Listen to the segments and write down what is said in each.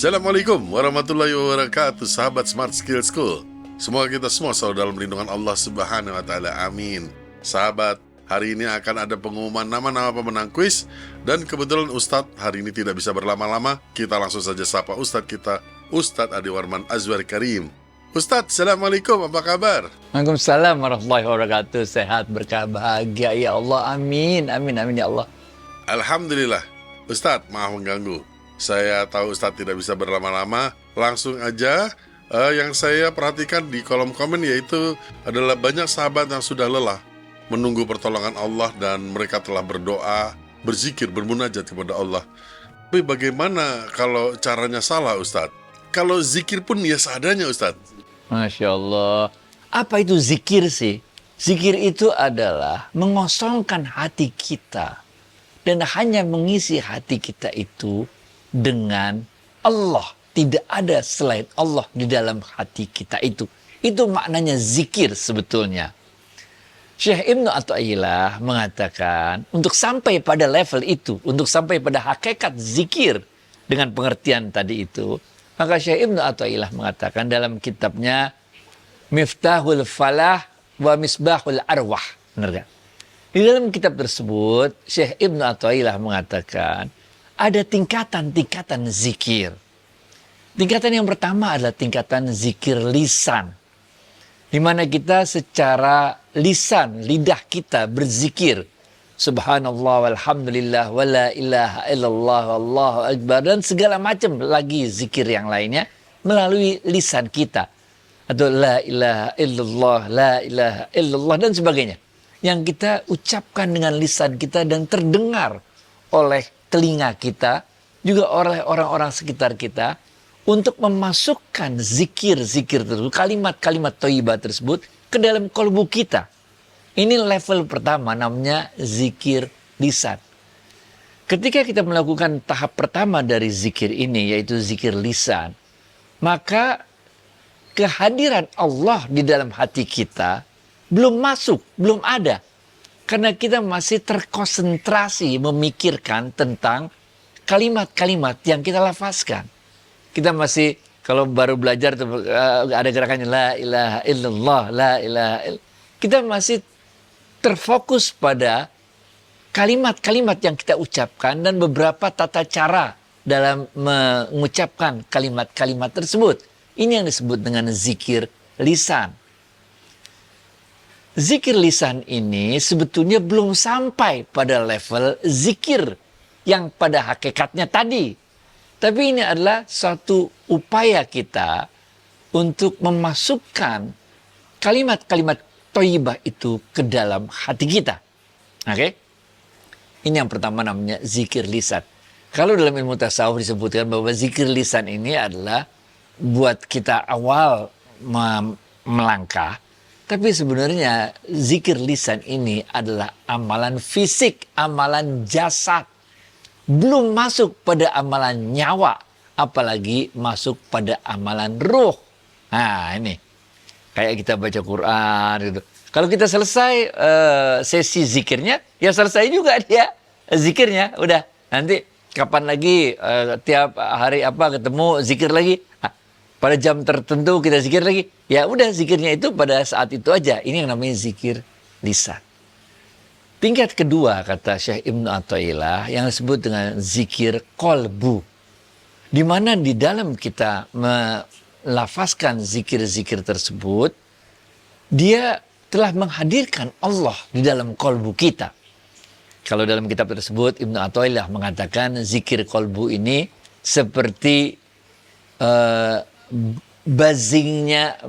Assalamualaikum warahmatullahi wabarakatuh, sahabat Smart Skill School. Semoga kita semua selalu dalam lindungan Allah Subhanahu wa Ta'ala. Amin. Sahabat, hari ini akan ada pengumuman nama-nama pemenang kuis. Dan kebetulan Ustadz hari ini tidak bisa berlama-lama. Kita langsung saja sapa Ustadz kita, Ustadz Adi Warman Azwar Karim. Ustadz, Assalamualaikum, apa kabar? Waalaikumsalam warahmatullahi wabarakatuh. Sehat, berkah, bahagia ya Allah. Amin, amin, amin ya Allah. Alhamdulillah. Ustadz, maaf mengganggu. Saya tahu Ustadz tidak bisa berlama-lama. Langsung aja, yang saya perhatikan di kolom komen yaitu adalah banyak sahabat yang sudah lelah menunggu pertolongan Allah dan mereka telah berdoa, berzikir, bermunajat kepada Allah. Tapi bagaimana kalau caranya salah, Ustadz? Kalau zikir pun ya seadanya, Ustadz. Masya Allah. Apa itu zikir sih? Zikir itu adalah mengosongkan hati kita dan hanya mengisi hati kita itu dengan Allah. Tidak ada selain Allah di dalam hati kita itu. Itu maknanya zikir sebetulnya. Syekh Ibnu Athaillah mengatakan untuk sampai pada level itu, untuk sampai pada hakikat zikir dengan pengertian tadi itu, maka Syekh Ibnu Athaillah mengatakan dalam kitabnya Miftahul Falah wa Misbahul Arwah. Benar gak? Di dalam kitab tersebut, Syekh Ibnu Athaillah mengatakan ada tingkatan-tingkatan zikir. Tingkatan yang pertama adalah tingkatan zikir lisan. Di mana kita secara lisan, lidah kita berzikir. Subhanallah walhamdulillah wa la ilaha illallah wallahu akbar. Dan segala macam lagi zikir yang lainnya melalui lisan kita. Atau la ilaha illallah, la ilaha illallah dan sebagainya. Yang kita ucapkan dengan lisan kita dan terdengar oleh telinga kita, juga oleh orang-orang sekitar kita, untuk memasukkan zikir-zikir tersebut, kalimat-kalimat thayyibah tersebut ke dalam kalbu kita. Ini level pertama, namanya zikir lisan. Ketika kita melakukan tahap pertama dari zikir ini, yaitu zikir lisan, maka kehadiran Allah di dalam hati kita belum masuk, belum ada. Karena kita masih terkonsentrasi memikirkan tentang kalimat-kalimat yang kita lafazkan. Kita masih, kalau baru belajar ada gerakannya la ilaha illallah, la ilaha illallah. Kita masih terfokus pada kalimat-kalimat yang kita ucapkan dan beberapa tata cara dalam mengucapkan kalimat-kalimat tersebut. Ini yang disebut dengan zikir lisan. Zikir lisan ini sebetulnya belum sampai pada level zikir yang pada hakikatnya tadi. Tapi ini adalah suatu upaya kita untuk memasukkan kalimat-kalimat thayyibah itu ke dalam hati kita. Oke? Ini yang pertama namanya zikir lisan. Kalau dalam ilmu tasawuf disebutkan bahwa zikir lisan ini adalah buat kita awal melangkah. Tapi sebenarnya zikir lisan ini adalah amalan fisik, amalan jasad. Belum masuk pada amalan nyawa, apalagi masuk pada amalan ruh. Nah ini, kayak kita baca Quran gitu. Kalau kita selesai sesi zikirnya, ya selesai juga dia zikirnya. Udah, nanti kapan lagi tiap hari apa ketemu zikir lagi. Pada jam tertentu kita zikir lagi. Ya udah zikirnya itu pada saat itu aja. Ini yang namanya zikir lisan. Tingkat kedua kata Syekh Ibnu Athaillah yang disebut dengan zikir qalbu. Di mana di dalam kita melafazkan zikir-zikir tersebut, dia telah menghadirkan Allah di dalam qalbu kita. Kalau dalam kitab tersebut Ibnu Athaillah mengatakan zikir qalbu ini seperti bazingnya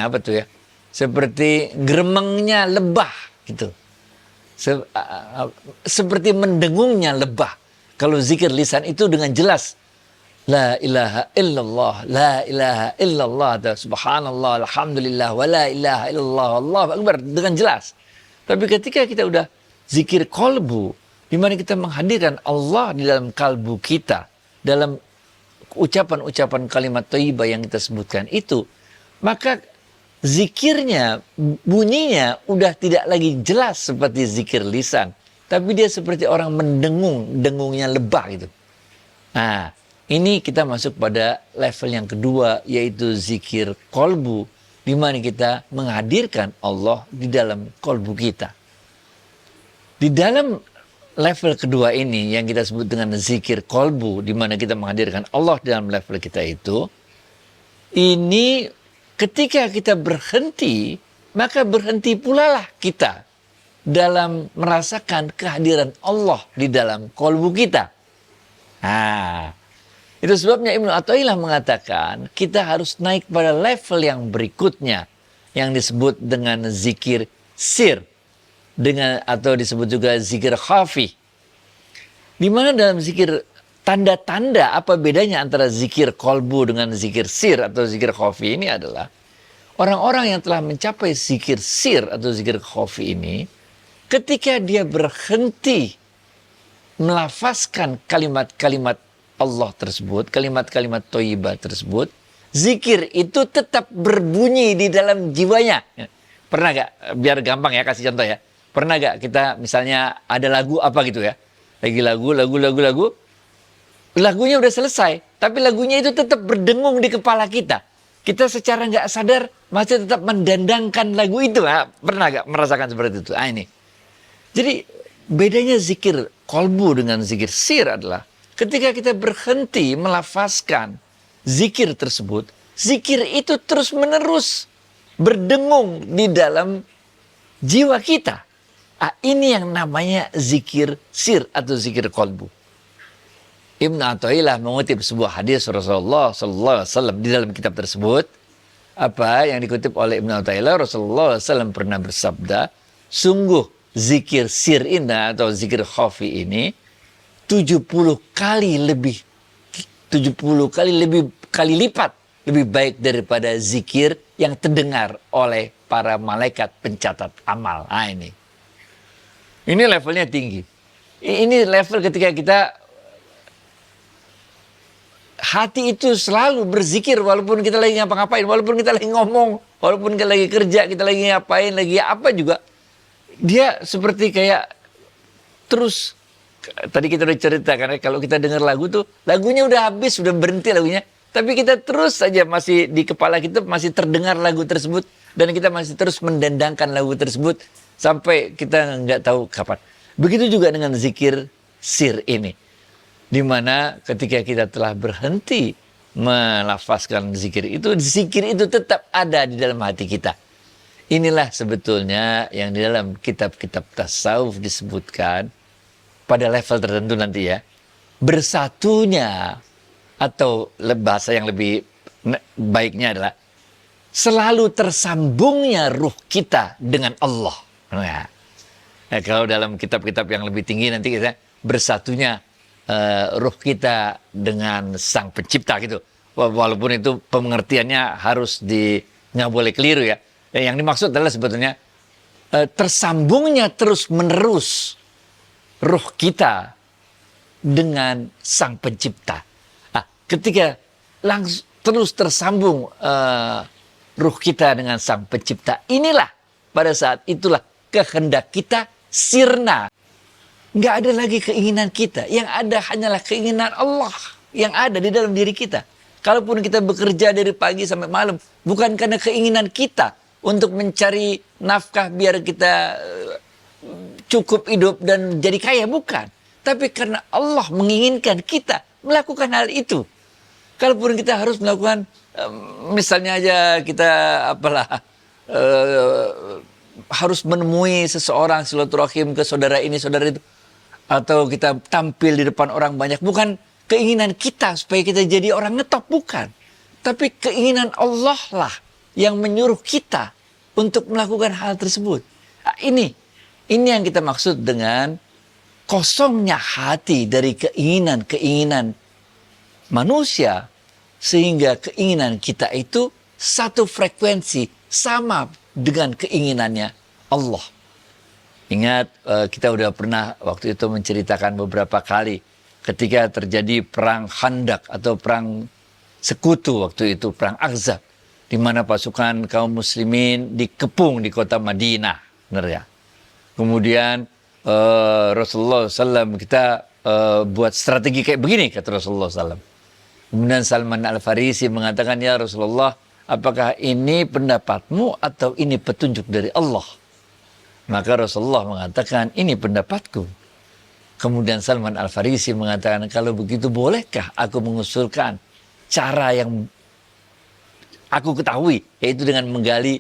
apa tuh ya? Seperti geremengnya lebah gitu. Seperti mendengungnya lebah. Kalau zikir lisan itu dengan jelas. La ilaha illallah, la ilaha illallah, subhanallah, alhamdulillah, wa la ilaha illallah, Allahu akbar, dengan jelas. Tapi ketika kita udah zikir qalbu, di mana kita menghadirkan Allah di dalam kalbu kita, dalam ucapan-ucapan kalimat thayyibah yang kita sebutkan itu, maka zikirnya, bunyinya udah tidak lagi jelas seperti zikir lisan, tapi dia seperti orang mendengung, dengungnya lebah gitu. Nah, Ini kita masuk pada level yang kedua, yaitu zikir kolbu, di mana kita menghadirkan Allah di dalam kolbu kita. Di dalam level kedua ini yang kita sebut dengan zikir kolbu, di mana kita menghadirkan Allah dalam level kita itu, ini ketika kita berhenti, maka berhenti pula lah kita dalam merasakan kehadiran Allah di dalam kolbu kita. Nah, itu sebabnya Ibnu Athaillah mengatakan kita harus naik pada level yang berikutnya yang disebut dengan zikir sir, dengan atau disebut juga zikir khafi. Di mana dalam zikir tanda-tanda apa bedanya antara zikir kolbu dengan zikir sir atau zikir khafi ini adalah orang-orang yang telah mencapai zikir sir atau zikir khafi ini, ketika dia berhenti melafazkan kalimat-kalimat Allah tersebut, kalimat-kalimat thayyibah tersebut, zikir itu tetap berbunyi di dalam jiwanya. Pernah gak, biar gampang ya kasih contoh ya, pernah gak kita misalnya ada lagu apa gitu ya, lagi lagu, lagunya udah selesai, tapi lagunya itu tetap berdengung di kepala kita. Kita secara nggak sadar masih tetap mendandangkan lagu itu. Pernah gak merasakan seperti itu? Ini. Jadi bedanya zikir kolbu dengan zikir sir adalah ketika kita berhenti melafazkan zikir tersebut, zikir itu terus menerus berdengung di dalam jiwa kita. Ini yang namanya zikir sir atau zikir kolbu. Ibnu Athaillah mengutip sebuah hadis Rasulullah SAW di dalam kitab tersebut. Apa yang dikutip oleh Ibnu Athaillah, Rasulullah SAW pernah bersabda, sungguh zikir sir ini atau zikir khafi ini 70 kali lipat lebih baik daripada zikir yang terdengar oleh para malaikat pencatat amal. Ini levelnya tinggi. Ini level ketika kita hati itu selalu berzikir walaupun kita lagi ngapa-ngapain, walaupun kita lagi ngomong, walaupun kita lagi kerja, kita lagi ngapain, lagi apa juga. Dia seperti kayak terus. Tadi kita udah cerita karena kalau kita dengar lagu tuh, lagunya udah habis, udah berhenti lagunya. Tapi kita terus saja masih di kepala kita masih terdengar lagu tersebut. Dan kita masih terus mendandangkan lagu tersebut sampai kita nggak tahu kapan. Begitu juga dengan zikir sir ini. Dimana ketika kita telah berhenti melafazkan zikir itu tetap ada di dalam hati kita. Inilah sebetulnya yang di dalam kitab-kitab tasawuf disebutkan pada level tertentu nanti ya, bersatunya atau bahasa yang lebih baiknya adalah selalu tersambungnya ruh kita dengan Allah. Kalau dalam kitab-kitab yang lebih tinggi nanti kita bersatunya ruh kita dengan Sang Pencipta gitu. Walaupun itu pengertiannya harus nggak boleh keliru ya. Yang dimaksud adalah sebetulnya tersambungnya terus menerus ruh kita dengan Sang Pencipta. Ketika terus tersambung ruh kita dengan Sang Pencipta, inilah pada saat itulah kehendak kita sirna. Nggak ada lagi keinginan kita, yang ada hanyalah keinginan Allah yang ada di dalam diri kita. Kalaupun kita bekerja dari pagi sampai malam, bukan karena keinginan kita untuk mencari nafkah biar kita cukup hidup dan jadi kaya, bukan. Tapi karena Allah menginginkan kita melakukan hal itu. Kalaupun kita harus melakukan, misalnya aja kita harus menemui seseorang, silaturahim ke saudara ini, saudara itu. Atau kita tampil di depan orang banyak. Bukan keinginan kita supaya kita jadi orang ngetop, bukan. Tapi keinginan Allah lah yang menyuruh kita untuk melakukan hal tersebut. Ini yang kita maksud dengan kosongnya hati dari keinginan-keinginan manusia, sehingga keinginan kita itu satu frekuensi sama dengan keinginannya Allah. Ingat, kita udah pernah waktu itu menceritakan beberapa kali ketika terjadi perang Khandak atau perang sekutu waktu itu, perang Ahzab, di mana pasukan kaum muslimin dikepung di kota Madinah, benar ya. Kemudian Rasulullah SAW, kita buat strategi kayak begini, kata Rasulullah SAW. Kemudian Salman Al-Farisi mengatakan, ya Rasulullah, apakah ini pendapatmu atau ini petunjuk dari Allah? Maka Rasulullah mengatakan, ini pendapatku. Kemudian Salman Al-Farisi mengatakan, kalau begitu bolehkah aku mengusulkan cara yang aku ketahui, yaitu dengan menggali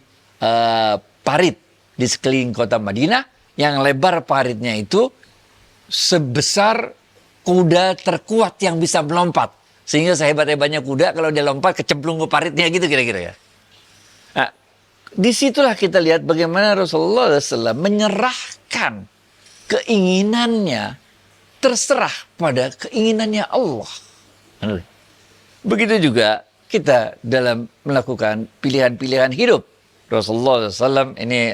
parit di sekeliling kota Madinah, yang lebar paritnya itu sebesar kuda terkuat yang bisa melompat. Sehingga sehebat-hebatnya kuda, kalau dia lompat kecemplung ke paritnya gitu kira-kira ya. Nah, disitulah kita lihat bagaimana Rasulullah SAW menyerahkan keinginannya terserah pada keinginannya Allah. Begitu juga kita dalam melakukan pilihan-pilihan hidup. Rasulullah SAW ini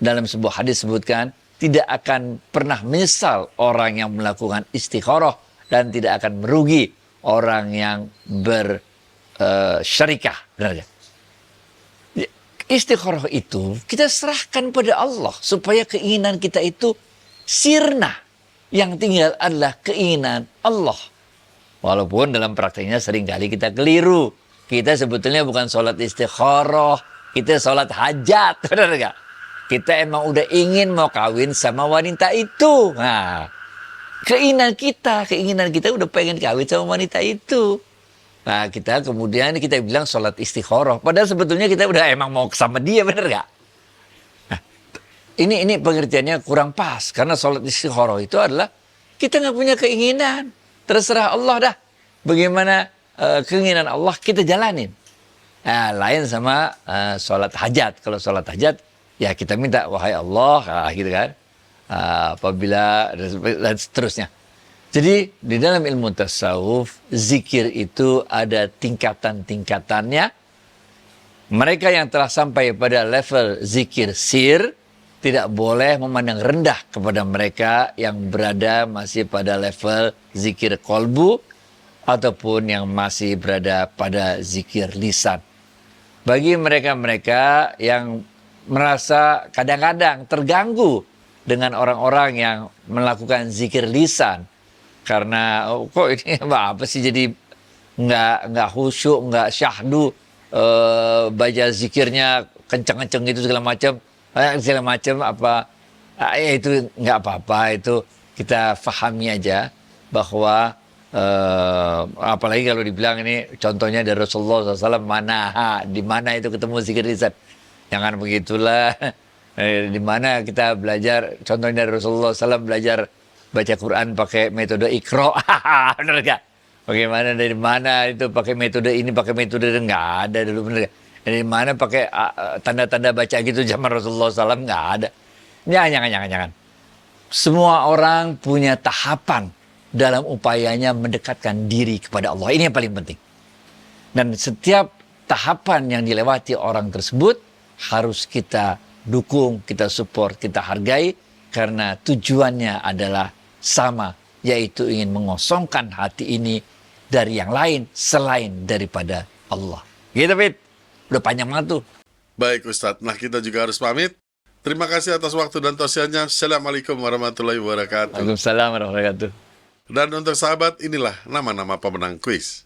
dalam sebuah hadis sebutkan, tidak akan pernah menyesal orang yang melakukan istikharah dan tidak akan merugi orang yang bersyarikah. Benar ya? Istikharah itu kita serahkan pada Allah supaya keinginan kita itu sirna. Yang tinggal adalah keinginan Allah. Walaupun dalam prakteknya seringkali kita keliru. Kita sebetulnya bukan sholat istikharah, kita sholat hajat. Benar gak? Kita emang udah ingin mau kawin sama wanita itu. Nah, keinginan kita udah pengen kawin sama wanita itu. Nah, kita kemudian kita bilang sholat istikharah. Padahal sebetulnya kita udah emang mau sama dia, bener gak? Nah, ini pengertiannya kurang pas. Karena sholat istikharah itu adalah kita nggak punya keinginan. Terserah Allah dah. Bagaimana keinginan Allah kita jalanin. Nah, lain sama sholat hajat. Kalau sholat hajat, ya kita minta, wahai Allah, gitu kan. Apabila, dan seterusnya. Jadi di dalam ilmu tasawuf, zikir itu ada tingkatan-tingkatannya. Mereka yang telah sampai pada level zikir sir, tidak boleh memandang rendah kepada mereka yang berada masih pada level zikir kolbu, ataupun yang masih berada pada zikir lisan. Bagi mereka-mereka yang merasa kadang-kadang terganggu dengan orang-orang yang melakukan zikir lisan, karena kok ini apa sih jadi nggak khusyuk, nggak syahdu, baca zikirnya kenceng-kenceng gitu segala macam apa, ya itu nggak apa-apa, itu kita fahami aja bahwa apalagi kalau dibilang ini contohnya dari Rasulullah SAW, di mana itu ketemu zikir lisan, jangan begitulah. Di mana kita belajar, contohnya dari Rasulullah SAW belajar baca Quran pakai metode Iqra, bener gak? Bagaimana dari mana itu pakai metode ini, pakai metode itu nggak ada dulu, bener gak? Dari mana pakai tanda-tanda baca gitu zaman Rasulullah SAW, nggak ada. Jangan. Semua orang punya tahapan dalam upayanya mendekatkan diri kepada Allah. Ini yang paling penting. Dan setiap tahapan yang dilewati orang tersebut harus kita dukung, kita support, kita hargai, karena tujuannya adalah sama, yaitu ingin mengosongkan hati ini dari yang lain selain daripada Allah. Gitu, Fit. Udah panjang banget tuh. Baik Ustadz, nah kita juga harus pamit. Terima kasih atas waktu dan tausiahnya. Assalamualaikum warahmatullahi wabarakatuh. Waalaikumsalam warahmatullahi wabarakatuh. Dan untuk sahabat, inilah nama-nama pemenang kuis.